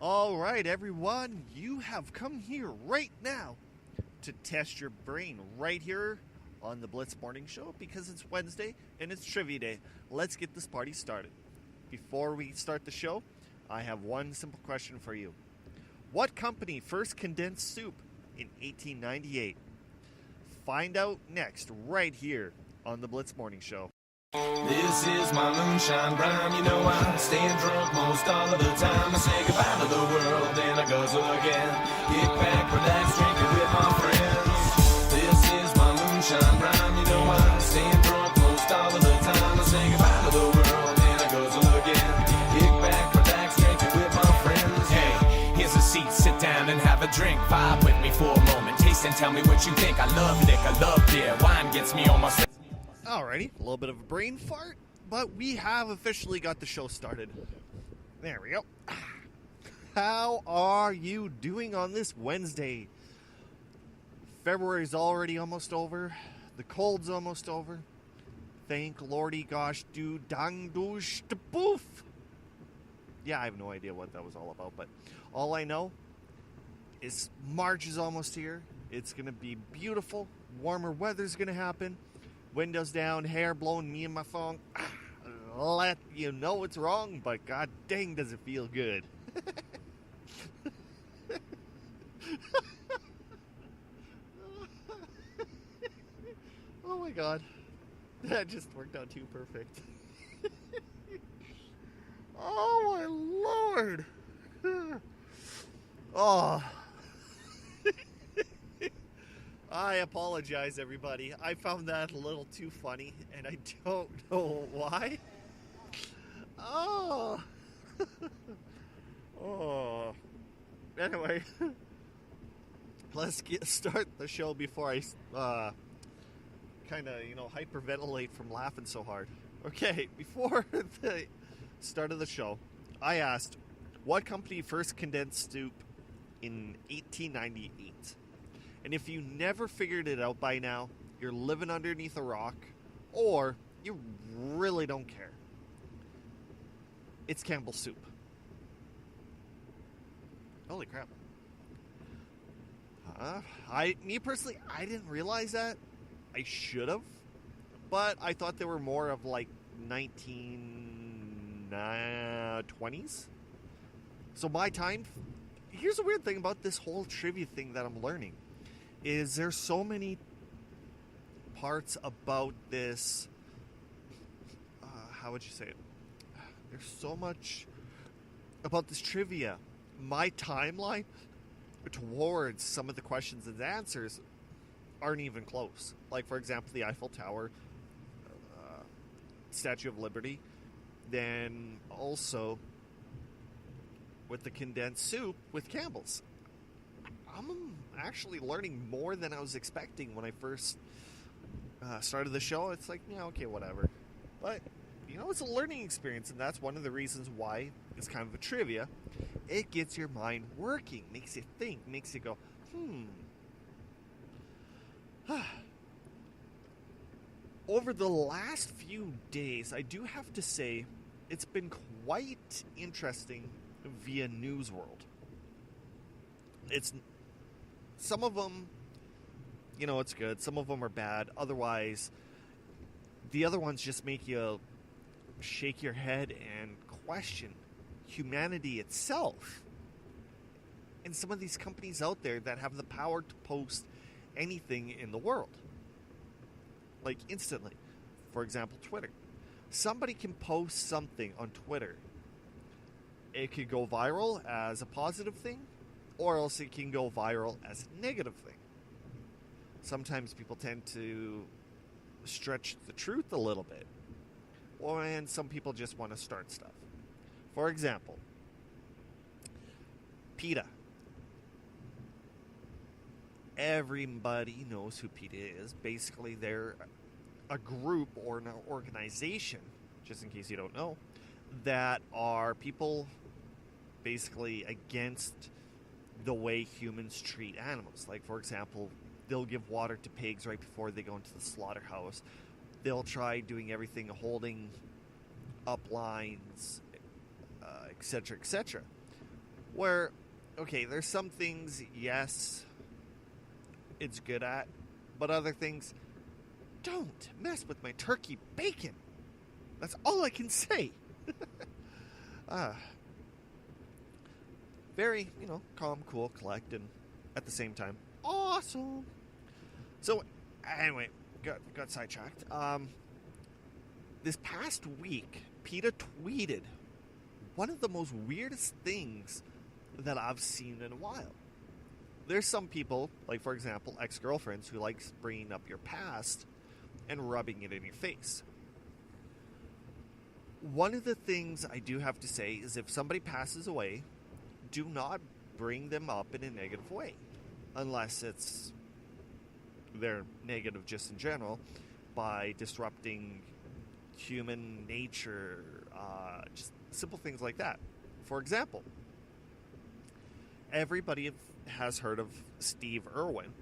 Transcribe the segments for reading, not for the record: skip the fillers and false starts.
All right, everyone, you have come here right now to test your brain right here on the Blitz Morning Show because it's Wednesday and it's Trivia Day. Let's get this party started. Before we start the show, I have one simple question for you. What company first condensed soup in 1898? Find out next, right here on the Blitz Morning Show. This is my moonshine rhyme. You know I'm staying drunk most all of the time. I say goodbye to the world, then I guzzle again. Kick back, relax, drink it with my friends. This is my moonshine rhyme. You know I'm staying drunk most all of the time. I say goodbye to the world, then I guzzle again. Kick back, relax, drink it with my friends. Hey, here's a seat, sit down and have a drink. Vibe with me for a moment, taste and tell me what you think. I love liquor, love beer, wine gets me on my... Alrighty, a little bit of a brain fart, but we have officially got the show started. There we go. How are you doing on this Wednesday? February's already almost over. The cold's almost over. Thank Lordy gosh do dang doosh to poof. Yeah, I have no idea what that was all about, but all I know is March is almost here. It's going to be beautiful. Warmer weather's going to happen. Windows down, hair blowing me in my phone. Let you know it's wrong, but god dang does it feel good. Oh my god. That just worked out too perfect. Oh my lord. Oh. I apologize, everybody. I found that a little too funny, and I don't know why. Oh. Oh. Anyway, let's start the show before I kind of, hyperventilate from laughing so hard. Okay, before the start of the show, I asked, what company first condensed soup in 1898? And if you never figured it out by now, you're living underneath a rock, or you really don't care. It's Campbell's soup. Holy crap. Me personally, I didn't realize that. I should have. But I thought they were more of like 1920s. So my time, here's a weird thing about this whole trivia thing that I'm learning. Is there's so many parts about this, how would you say it? There's so much about this trivia. My timeline towards some of the questions and answers aren't even close. Like, for example, the Eiffel Tower, Statue of Liberty, then also with the condensed soup with Campbell's. I'm actually learning more than I was expecting when I first started the show. It's like, yeah, okay, whatever. But, it's a learning experience, and that's one of the reasons why it's kind of a trivia. It gets your mind working, makes you think, makes you go, Over the last few days, I do have to say, it's been quite interesting via News World. Some of them, it's good. Some of them are bad. Otherwise, the other ones just make you shake your head and question humanity itself. And some of these companies out there that have the power to post anything in the world. Like instantly. For example, Twitter. Somebody can post something on Twitter. It could go viral as a positive thing, or else it can go viral as a negative thing. Sometimes people tend to stretch the truth a little bit. And some people just want to start stuff. For example, PETA. Everybody knows who PETA is. Basically, they're a group or an organization, just in case you don't know, that are people basically against the way humans treat animals. Like, for example, they'll give water to pigs right before they go into the slaughterhouse. They'll try doing everything, holding up lines, etc., etc. Where, okay, there's some things, yes, it's good at, but other things, don't mess with my turkey bacon. That's all I can say. Very, calm, cool, collect, and at the same time, awesome. So, anyway, got sidetracked. This past week, PETA tweeted one of the most weirdest things that I've seen in a while. There's some people, like for example, ex-girlfriends, who likes bringing up your past and rubbing it in your face. One of the things I do have to say is if somebody passes away, do not bring them up in a negative way. Unless they're negative just in general, by disrupting human nature, just simple things like that. For example, everybody has heard of Steve Irwin.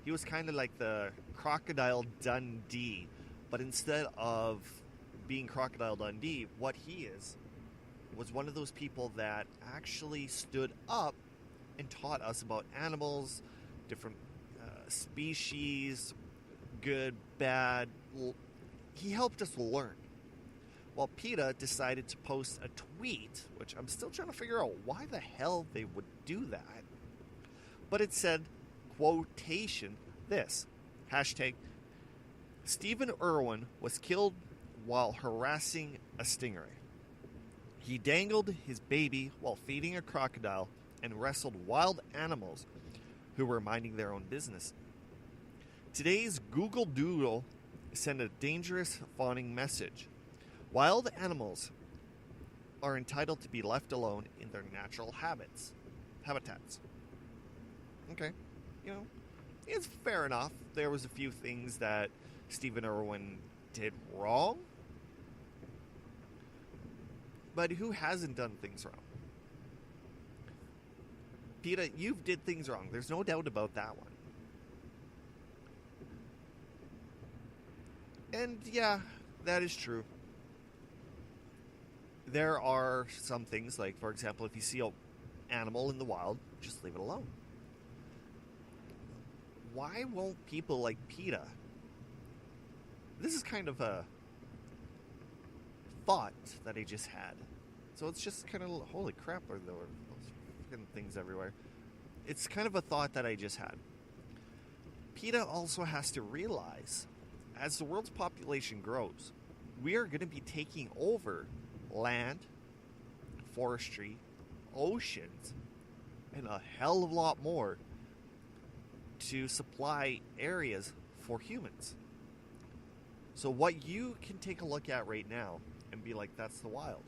He was kind of like the Crocodile Dundee, but instead of being Crocodile Dundee, what he was one of those people that actually stood up and taught us about animals, different species, good, bad. He helped us learn. Well, PETA decided to post a tweet, which I'm still trying to figure out why the hell they would do that. But it said, quotation, this, hashtag, Stephen Irwin was killed while harassing a stingray. He dangled his baby while feeding a crocodile and wrestled wild animals who were minding their own business. Today's Google Doodle sent a dangerous fawning message. Wild animals are entitled to be left alone in their natural habitats. Okay, it's fair enough. There was a few things that Stephen Irwin did wrong. But who hasn't done things wrong? PETA, you've did things wrong. There's no doubt about that one. And yeah, that is true. There are some things, like, for example, if you see an animal in the wild, just leave it alone. Why won't people like PETA? This is kind of a thought that I just had. So it's just kind of, holy crap, there were those freaking things everywhere. It's kind of a thought that I just had. PETA also has to realize, as the world's population grows, we are going to be taking over land, forestry, oceans, and a hell of a lot more to supply areas for humans. So what you can take a look at right now and be like, that's the wild.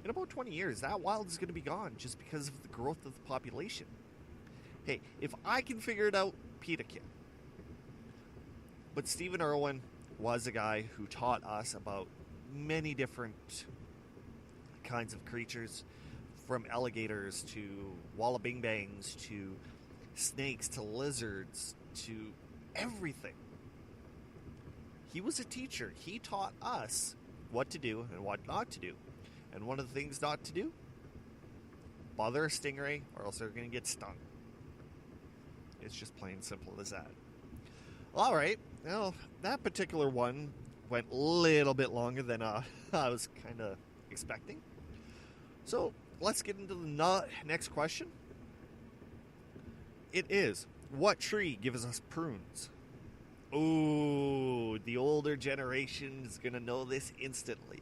In about 20 years, that wild is going to be gone just because of the growth of the population. Hey, if I can figure it out, PETA can. But Stephen Irwin was a guy who taught us about many different kinds of creatures, from alligators to wallabingbangs to snakes to lizards to everything. He was a teacher. He taught us what to do and what not to do. And one of the things not to do, bother a stingray or else they're going to get stung. It's just plain simple as that. All right. Well, that particular one went a little bit longer than I was kind of expecting. So let's get into the next question. It is, what tree gives us prunes? Ooh, the older generation is going to know this instantly.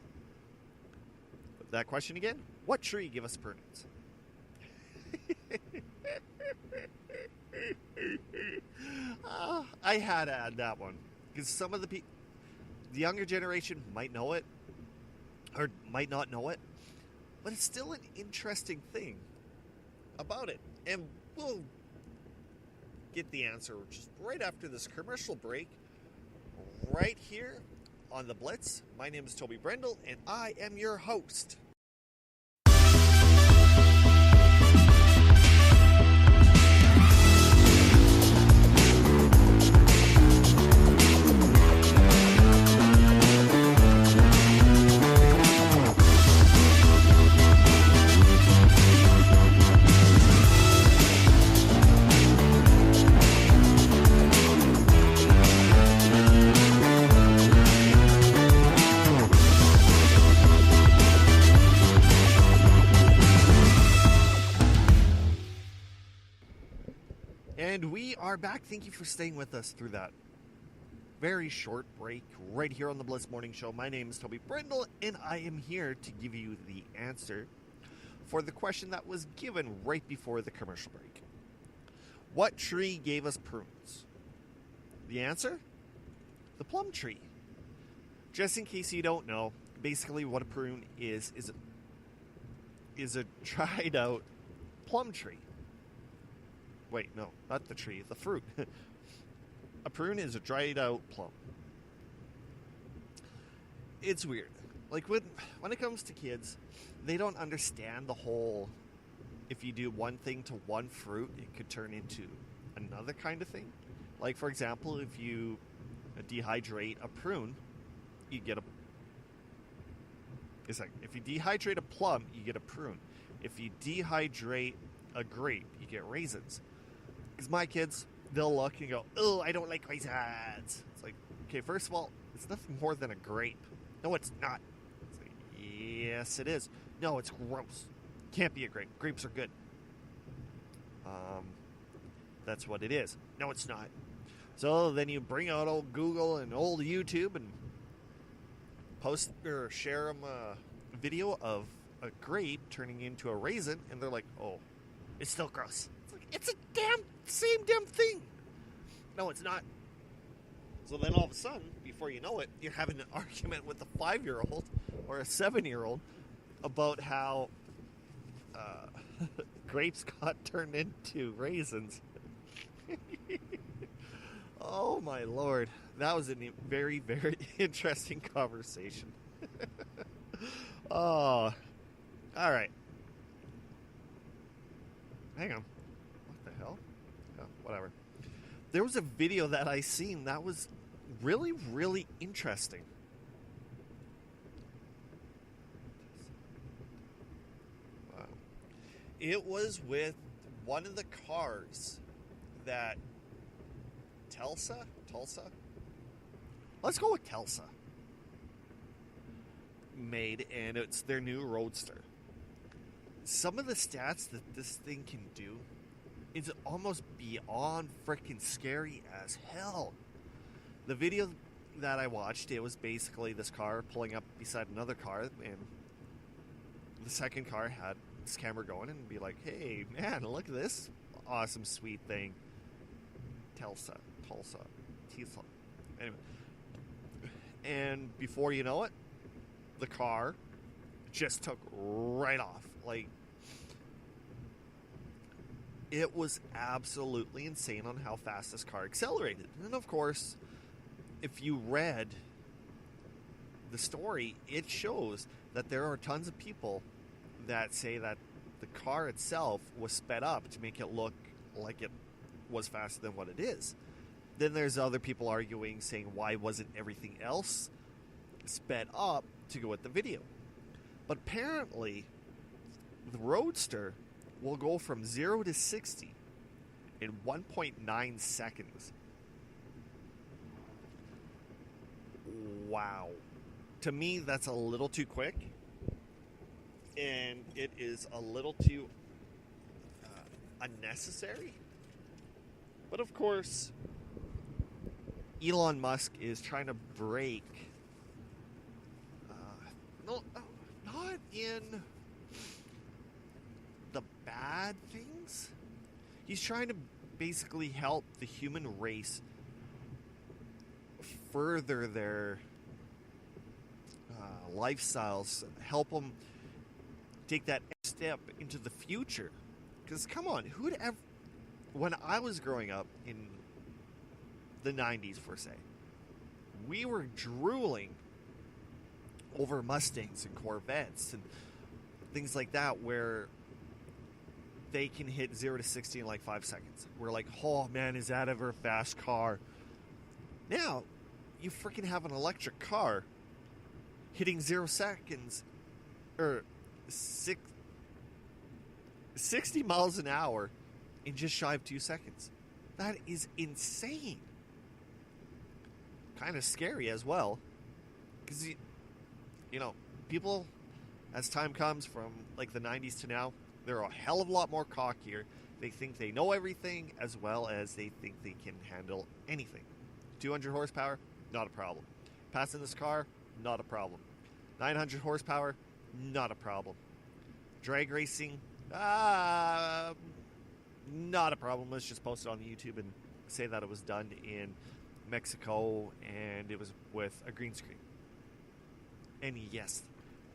That question again, what tree gives us prunes? I had to add that one because some of the younger generation might know it or might not know it, but it's still an interesting thing about it. And we'll get the answer just right after this commercial break, right here on the Blitz. My name is Toby Brendel, and I am your host. And we are back. Thank you for staying with us through that very short break right here on the Blitz Morning Show. My name is Toby Brindle, and I am here to give you the answer for the question that was given right before the commercial break. What tree gave us prunes? The answer? The plum tree. Just in case you don't know, basically what a prune is a dried out plum tree. Wait, no, not the tree, the fruit. A prune is a dried out plum. It's weird. Like when it comes to kids, they don't understand the whole, if you do one thing to one fruit, it could turn into another kind of thing. Like, for example, if you dehydrate a prune, you get if you dehydrate a plum, you get a prune. If you dehydrate a grape, you get raisins. Because my kids, they'll look and go, "Oh, I don't like raisins." It's like, okay, first of all, it's nothing more than a grape. No, it's not. It's like, yes, it is. No, it's gross. Can't be a grape. Grapes are good. That's what it is. No, it's not. So then you bring out old Google and old YouTube and post or share them a video of a grape turning into a raisin, and they're like, "Oh, it's still gross." It's like, it's a same damn thing. No, it's not. So then all of a sudden, before you know it, you're having an argument with a 5-year-old or a 7-year-old about how grapes got turned into raisins. Oh my Lord. That was a very, very interesting conversation. Oh. Alright. Hang on. What the hell? Oh, whatever. There was a video that I seen that was really, really interesting. Wow. It was with one of the cars that Tulsa? Let's go with Tulsa. Made, and it's their new Roadster. Some of the stats that this thing can do is almost beyond freaking scary as hell. The video that I watched, it was basically this car pulling up beside another car, and the second car had this camera going and be like, "Hey, man, look at this awesome, sweet thing." Tulsa. Anyway. And before you know it, the car just took right off. Like, it was absolutely insane on how fast this car accelerated. And of course, if you read the story, it shows that there are tons of people that say that the car itself was sped up to make it look like it was faster than what it is. Then there's other people arguing, saying, why wasn't everything else sped up to go with the video? But apparently, the Roadster will go from 0 to 60 in 1.9 seconds. Wow. To me, that's a little too quick. And it is a little too unnecessary. But of course, Elon Musk is trying to break, not in the bad things. He's trying to basically help the human race further their lifestyles, help them take that step into the future. Because come on, who'd ever... When I was growing up in the 90s, per se, we were drooling over Mustangs and Corvettes and things like that, where they can hit 0 to 60 in like 5 seconds. We're like, oh man, is that ever a fast car? Now, you freaking have an electric car hitting 0 seconds, or 60 miles an hour in just shy of 2 seconds. That is insane. Kind of scary as well. Because, you know, people, as time comes from like the 90s to now, they're a hell of a lot more cockier. They think they know everything, as well as they think they can handle anything. 200 horsepower, not a problem. Passing this car, not a problem. 900 horsepower, not a problem. Drag racing, not a problem. Let's just post it on YouTube and say that it was done in Mexico and it was with a green screen. And yes,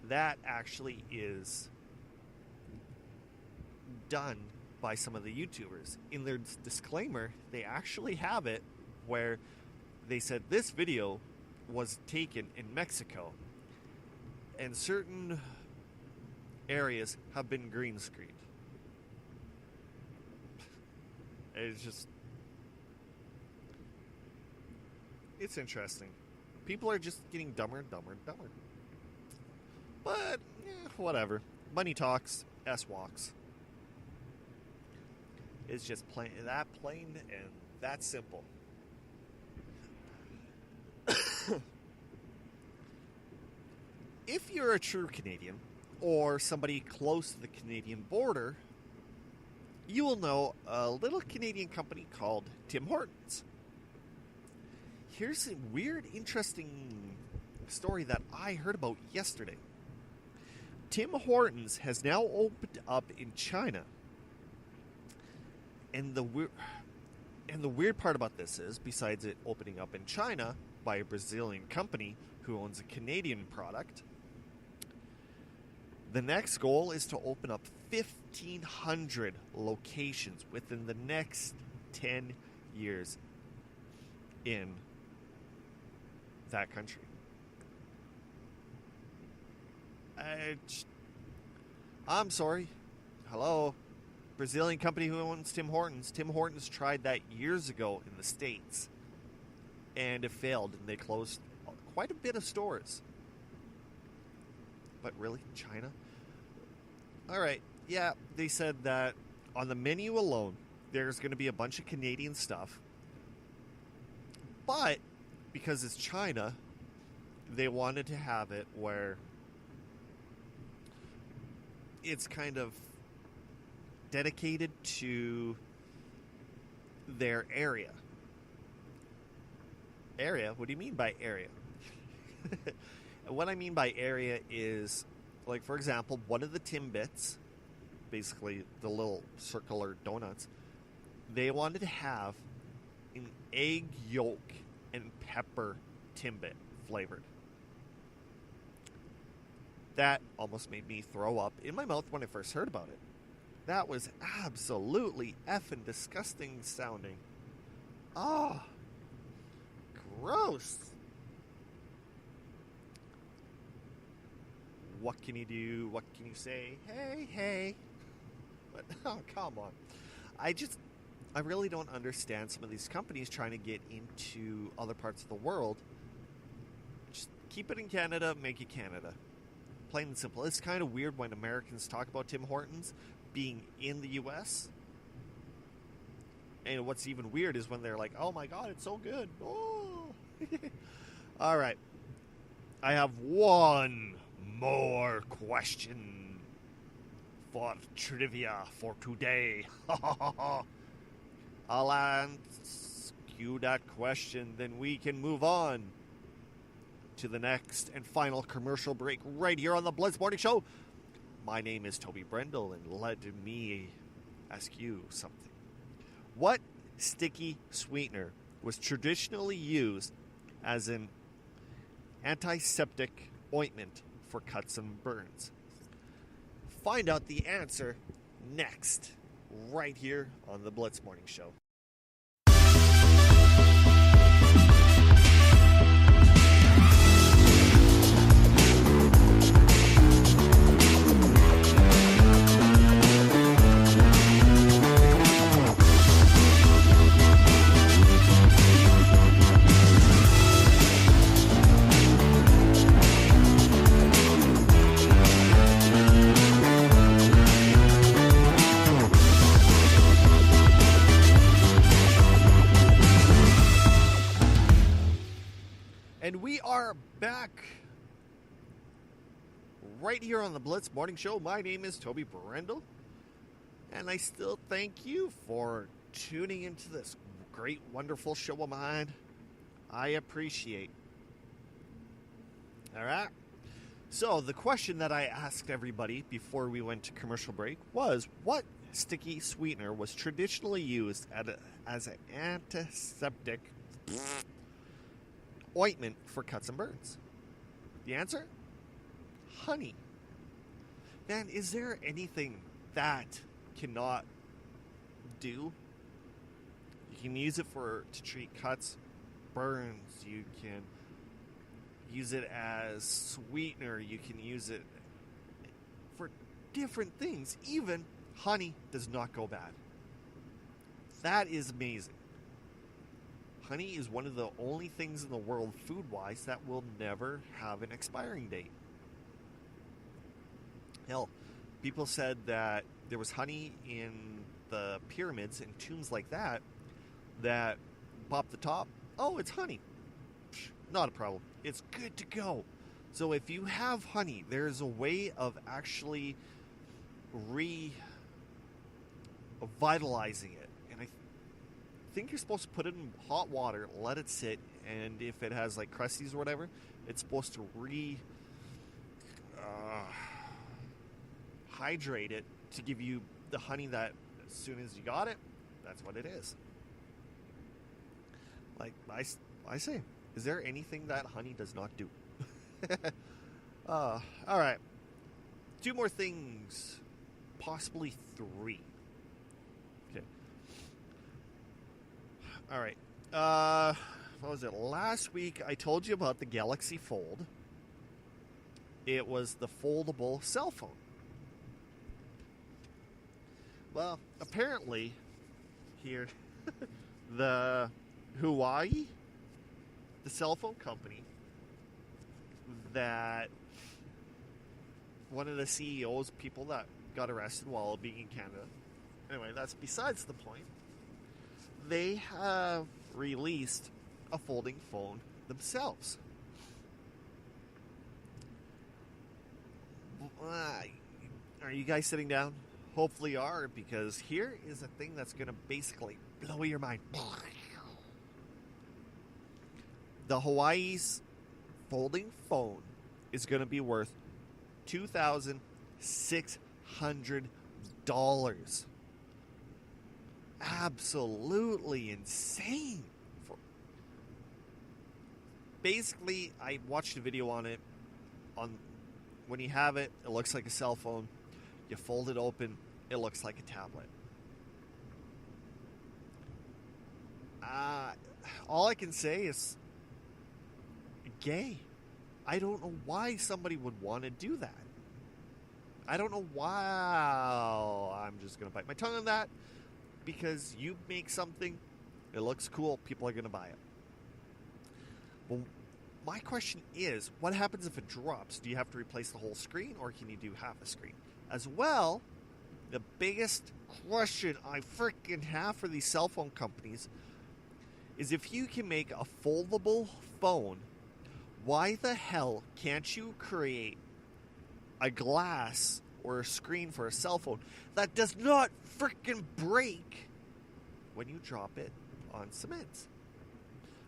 that actually is done by some of the YouTubers. In their disclaimer, they actually have it where they said this video was taken in Mexico and certain areas have been green screened. It's interesting. People are just getting dumber and dumber and dumber. But, whatever. Money talks, S walks. It's just plain and that simple. If you're a true Canadian or somebody close to the Canadian border, you will know a little Canadian company called Tim Hortons. Here's a weird, interesting story that I heard about yesterday. Tim Hortons has now opened up in China. And the weird part about this is, besides it opening up in China by a Brazilian company who owns a Canadian product, the next goal is to open up 1,500 locations within the next 10 years in that country. I'm sorry. Hello? Brazilian company who owns Tim Hortons. Tim Hortons tried that years ago in the States, and it failed, and they closed quite a bit of stores. But really, China? All right, yeah, they said that on the menu alone, there's going to be a bunch of Canadian stuff, but because it's China, they wanted to have it where it's kind of dedicated to their area. Area? What do you mean by area? What I mean by area is, like, for example, one of the Timbits, basically the little circular donuts, they wanted to have an egg yolk and pepper Timbit flavored. That almost made me throw up in my mouth when I first heard about it. That was absolutely effing disgusting sounding. Ah, gross. What can you do? What can you say? Hey. But, oh, come on. I really don't understand some of these companies trying to get into other parts of the world. Just keep it in Canada, make it Canada. Plain and simple. It's kind of weird when Americans talk about Tim Hortons being in the U.S. And what's even weird is when they're like, oh my God, it's so good. Oh. All right. I have one more question for trivia for today. I'll ask you that question, then we can move on to the next and final commercial break right here on the Blitz Morning Show. My name is Toby Brendel, and let me ask you something. What sticky sweetener was traditionally used as an antiseptic ointment for cuts and burns? Find out the answer next, right here on the Blitz Morning Show. And we are back right here on the Blitz Morning Show. My name is Toby Brendel. And I still thank you for tuning into this great, wonderful show of mine. I appreciate. All right. So the question that I asked everybody before we went to commercial break was, what sticky sweetener was traditionally used as an antiseptic ointment for cuts and burns? The answer? Honey. Man, is there anything that cannot do? You can use it to treat cuts, burns. You can use it as sweetener. You can use it for different things. Even honey does not go bad. That is amazing. Honey is one of the only things in the world, food-wise, that will never have an expiring date. Hell, people said that there was honey in the pyramids and tombs like that pop the top. Oh, it's honey. Not a problem. It's good to go. So if you have honey, there's a way of actually revitalizing it. And I think you're supposed to put it in hot water, let it sit, and if it has like crusties or whatever, it's supposed to hydrate it to give you the honey that as soon as you got it, that's what it is. Like I say, is there anything that honey does not do? All right. 2 more things. Possibly 3. Okay. All right. What was it? Last week I told you about the Galaxy Fold. It was the foldable cell phone. Well, apparently here the Hawaii, the cell phone company that one of the CEOs, people that got arrested while being in Canada. Anyway, that's besides the point. They have released a folding phone themselves. Are you guys sitting down? Hopefully you are, because here is a thing that's going to basically blow your mind. The Hawaii's folding phone is going to be worth $2,600. Absolutely insane. Basically, I watched a video on it. When you have it, it looks like a cell phone. You fold it open, it looks like a tablet. All I can say is gay. I don't know why somebody would want to do that. I don't know why. I'm just going to bite my tongue on that, because you make something, it looks cool, people are going to buy it. Well, my question is, what happens if it drops? Do you have to replace the whole screen, or can you do half a screen? As well, the biggest question I freaking have for these cell phone companies is, if you can make a foldable phone, why the hell can't you create a glass or a screen for a cell phone that does not freaking break when you drop it on cement?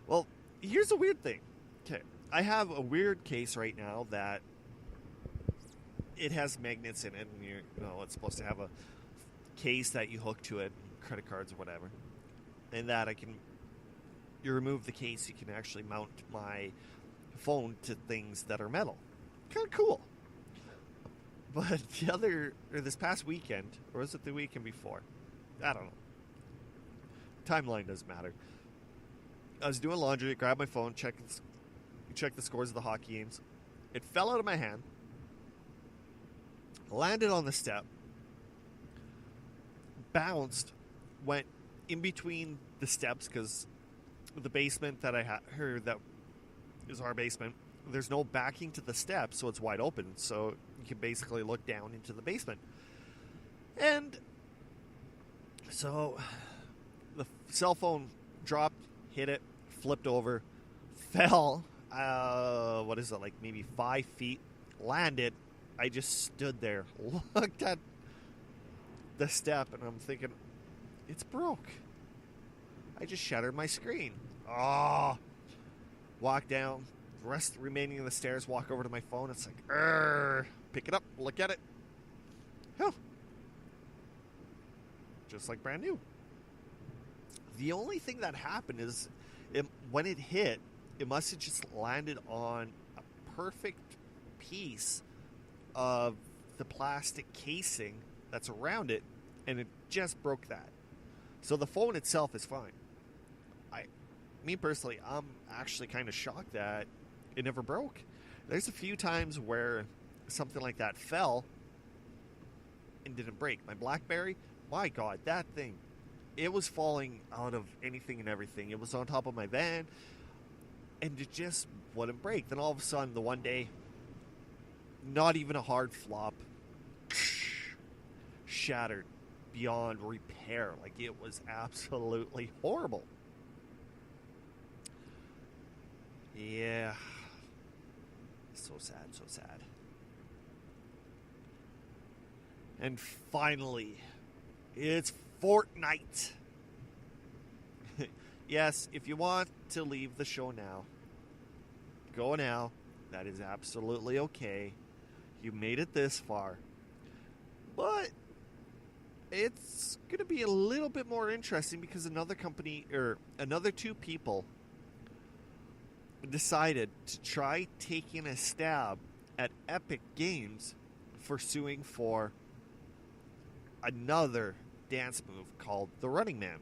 Well, here's a weird thing. Okay, I have a weird case right now that it has magnets in it, and it's supposed to have a case that you hook to it, credit cards or whatever, and that you remove the case, you can actually mount my phone to things that are metal. Kind of cool. But this past weekend, or was it the weekend before? I don't know. Timeline doesn't matter. I was doing laundry, grabbed my phone, check the scores of the hockey games. It fell out of my hand, landed on the step, bounced, went in between the steps, because the basement that I had, that is our basement, there's no backing to the steps, so it's wide open, so you can basically look down into the basement. And so the cell phone dropped, hit it, flipped over, fell, like maybe 5 feet, landed. I just stood there, looked at the step, and I'm thinking, it's broke. I just shattered my screen. Oh. Walk down, rest remaining of the stairs, walk over to my phone. It's like, pick it up, look at it. Huh. Just like brand new. The only thing that happened is when it hit, it must have just landed on a perfect piece of the plastic casing that's around it, and it just broke that. So the phone itself is fine. Me personally, I'm actually kind of shocked that it never broke. There's a few times where something like that fell and didn't break. My BlackBerry, my God, that thing, it was falling out of anything and everything. It was on top of my van, and it just wouldn't break. Then all of a sudden, the one day, not even a hard flop, shattered beyond repair. Like, it was absolutely horrible. Yeah. So sad, so sad. And finally, it's Fortnite. Yes, if you want to leave the show now, go now. That is absolutely okay. You made it this far. But it's going to be a little bit more interesting because another company, or another two people, decided to try taking a stab at Epic Games for suing for another dance move called the Running Man.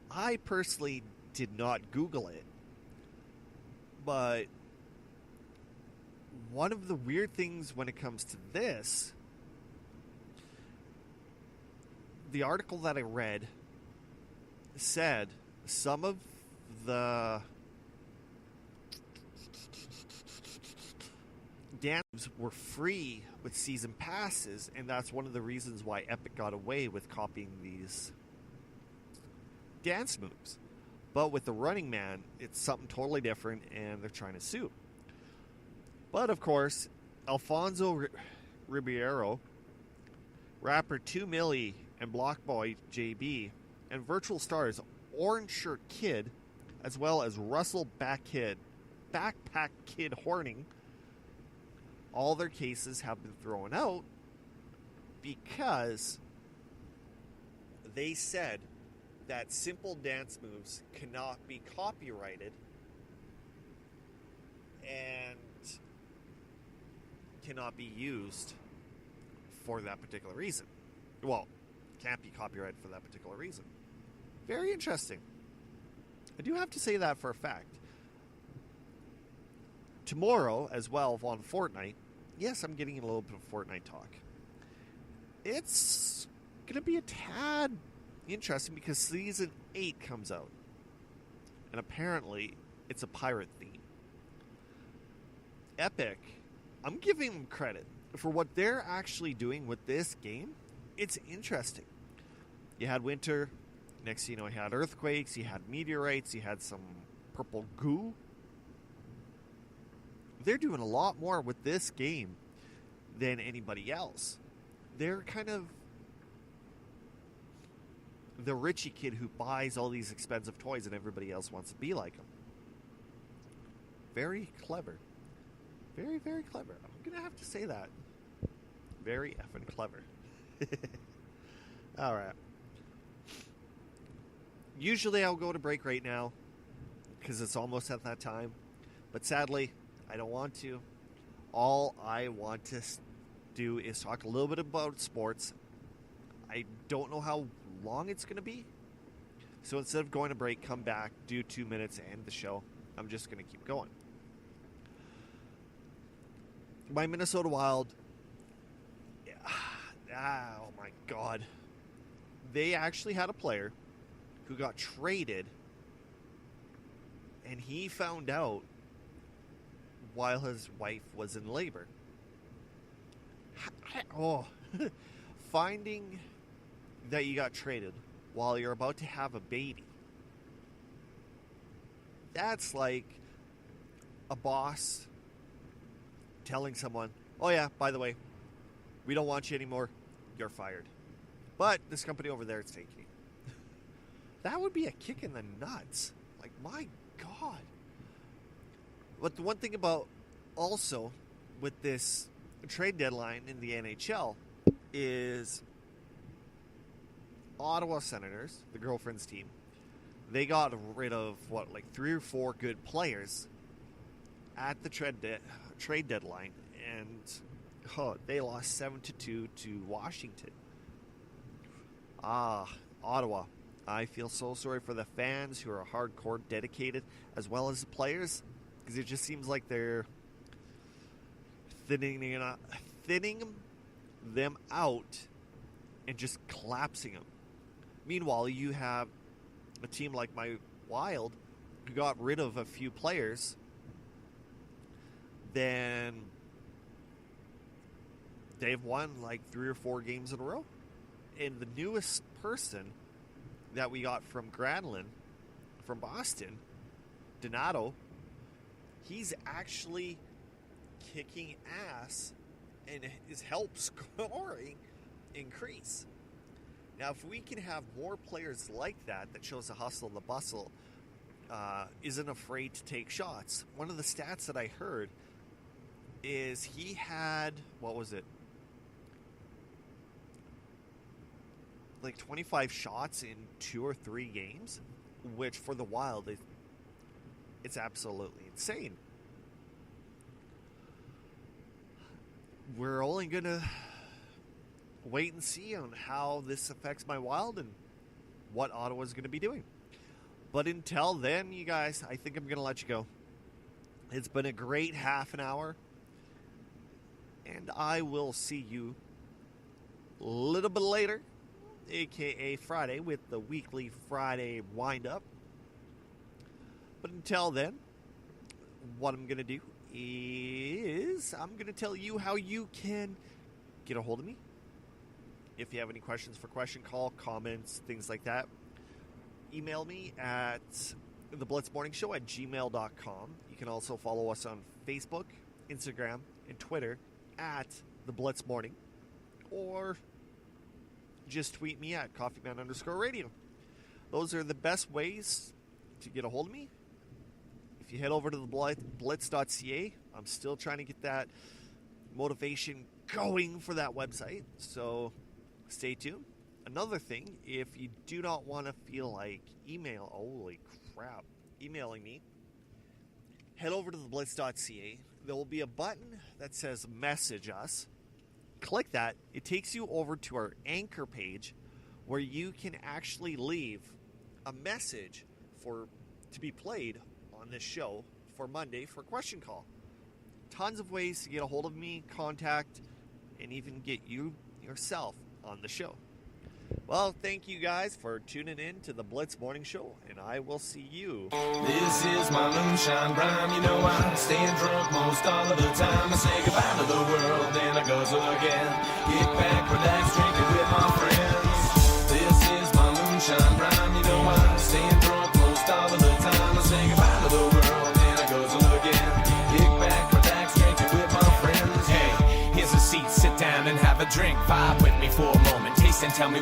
I personally did not Google it, but one of the weird things when it comes to this, the article that I read said some of the dance were free with season passes, and that's one of the reasons why Epic got away with copying these dance moves. But with the Running Man, it's something totally different, and they're trying to sue. But of course, Alfonso Ribeiro, rapper 2 Milli, and Blockboy JB, and virtual stars Orange Shirt Kid, as well as Russell Backpack Kid Horning, all their cases have been thrown out because they said that simple dance moves cannot be copyrighted and cannot be used for that particular reason. Well, can't be copyrighted for that particular reason. Very interesting. I do have to say that for a fact. Tomorrow, as well, on Fortnite, yes, I'm getting a little bit of Fortnite talk. It's going to be a tad interesting because Season 8 comes out. And apparently, it's a pirate theme. Epic, I'm giving them credit for what they're actually doing with this game. It's interesting. You had winter. Next, you had earthquakes, you had meteorites, you had some purple goo. They're doing a lot more with this game than anybody else. They're kind of the Richie kid who buys all these expensive toys and everybody else wants to be like him. Very clever. Very, very clever. I'm going to have to say that. Very effing clever. All right. Usually I'll go to break right now because it's almost at that time. But sadly, I don't want to. All I want to do is talk a little bit about sports. I don't know how long it's going to be. So instead of going to break, come back, do 2 minutes, and end the show. I'm just going to keep going. My Minnesota Wild, oh my God. They actually had a player who got traded, and he found out while his wife was in labor. Finding that you got traded while you're about to have a baby. That's like a boss telling someone, oh yeah, by the way, we don't want you anymore. you're fired. But this company over there is taking you. That would be a kick in the nuts. Like, my God. But the one thing about also with this trade deadline in the NHL is Ottawa Senators, the girlfriend's team, they got rid of, 3 or 4 good players at the trade deadline, and they lost 7-2 to Washington. Ottawa. I feel so sorry for the fans who are hardcore dedicated, as well as the players, because it just seems like they're thinning them out and just collapsing them. Meanwhile, you have a team like my Wild who got rid of a few players, then they've won 3 or 4 games in a row. And the newest person that we got from Granlund, from Boston, Donato, he's actually kicking ass and his help scoring increase. Now, if we can have more players like that shows the hustle and the bustle, isn't afraid to take shots. One of the stats that I heard is he had, 25 shots in 2 or 3 games, which for the Wild, it's absolutely insane. We're only going to wait and see on how this affects my Wild and what Ottawa's going to be doing. But until then, you guys, I think I'm going to let you go. It's been a great half an hour, and I will see you a little bit later, aka Friday, with the weekly Friday wind-up. But until then, what I'm going to do is I'm going to tell you how you can get a hold of me. If you have any questions for Question Call, comments, things like that, email me at theblitzmorningshow@gmail.com. You can also follow us on Facebook, Instagram, and Twitter at theblitzmorning, or just tweet me at coffeeman_radio. Those are the best ways to get a hold of me. If you head over to the blitz.ca, I'm still trying to get that motivation going for that website, so stay tuned. Another thing, if you do not want to feel like emailing me, head over to the blitz.ca. There will be a button that says message us. Click that. It takes you over to our anchor page where you can actually leave a message to be played on this show for Monday for Question Call. Tons of ways to get a hold of me, contact, and even get you yourself on the show. Well, thank you guys for tuning in to the Blitz Morning Show, and I will see you. This is my moonshine rhyme. You know I'm staying drunk most all of the time. I say goodbye to the world, then I guzzle again. Get back, relax, drinking with my friends. This is my moonshine rhyme. You know I'm staying drunk most all of the time. I say goodbye to the world, then I guzzle again. Get back, relax, drinking with my friends. Hey, here's a seat, sit down and have a drink. Vibe with me for a moment, taste and tell me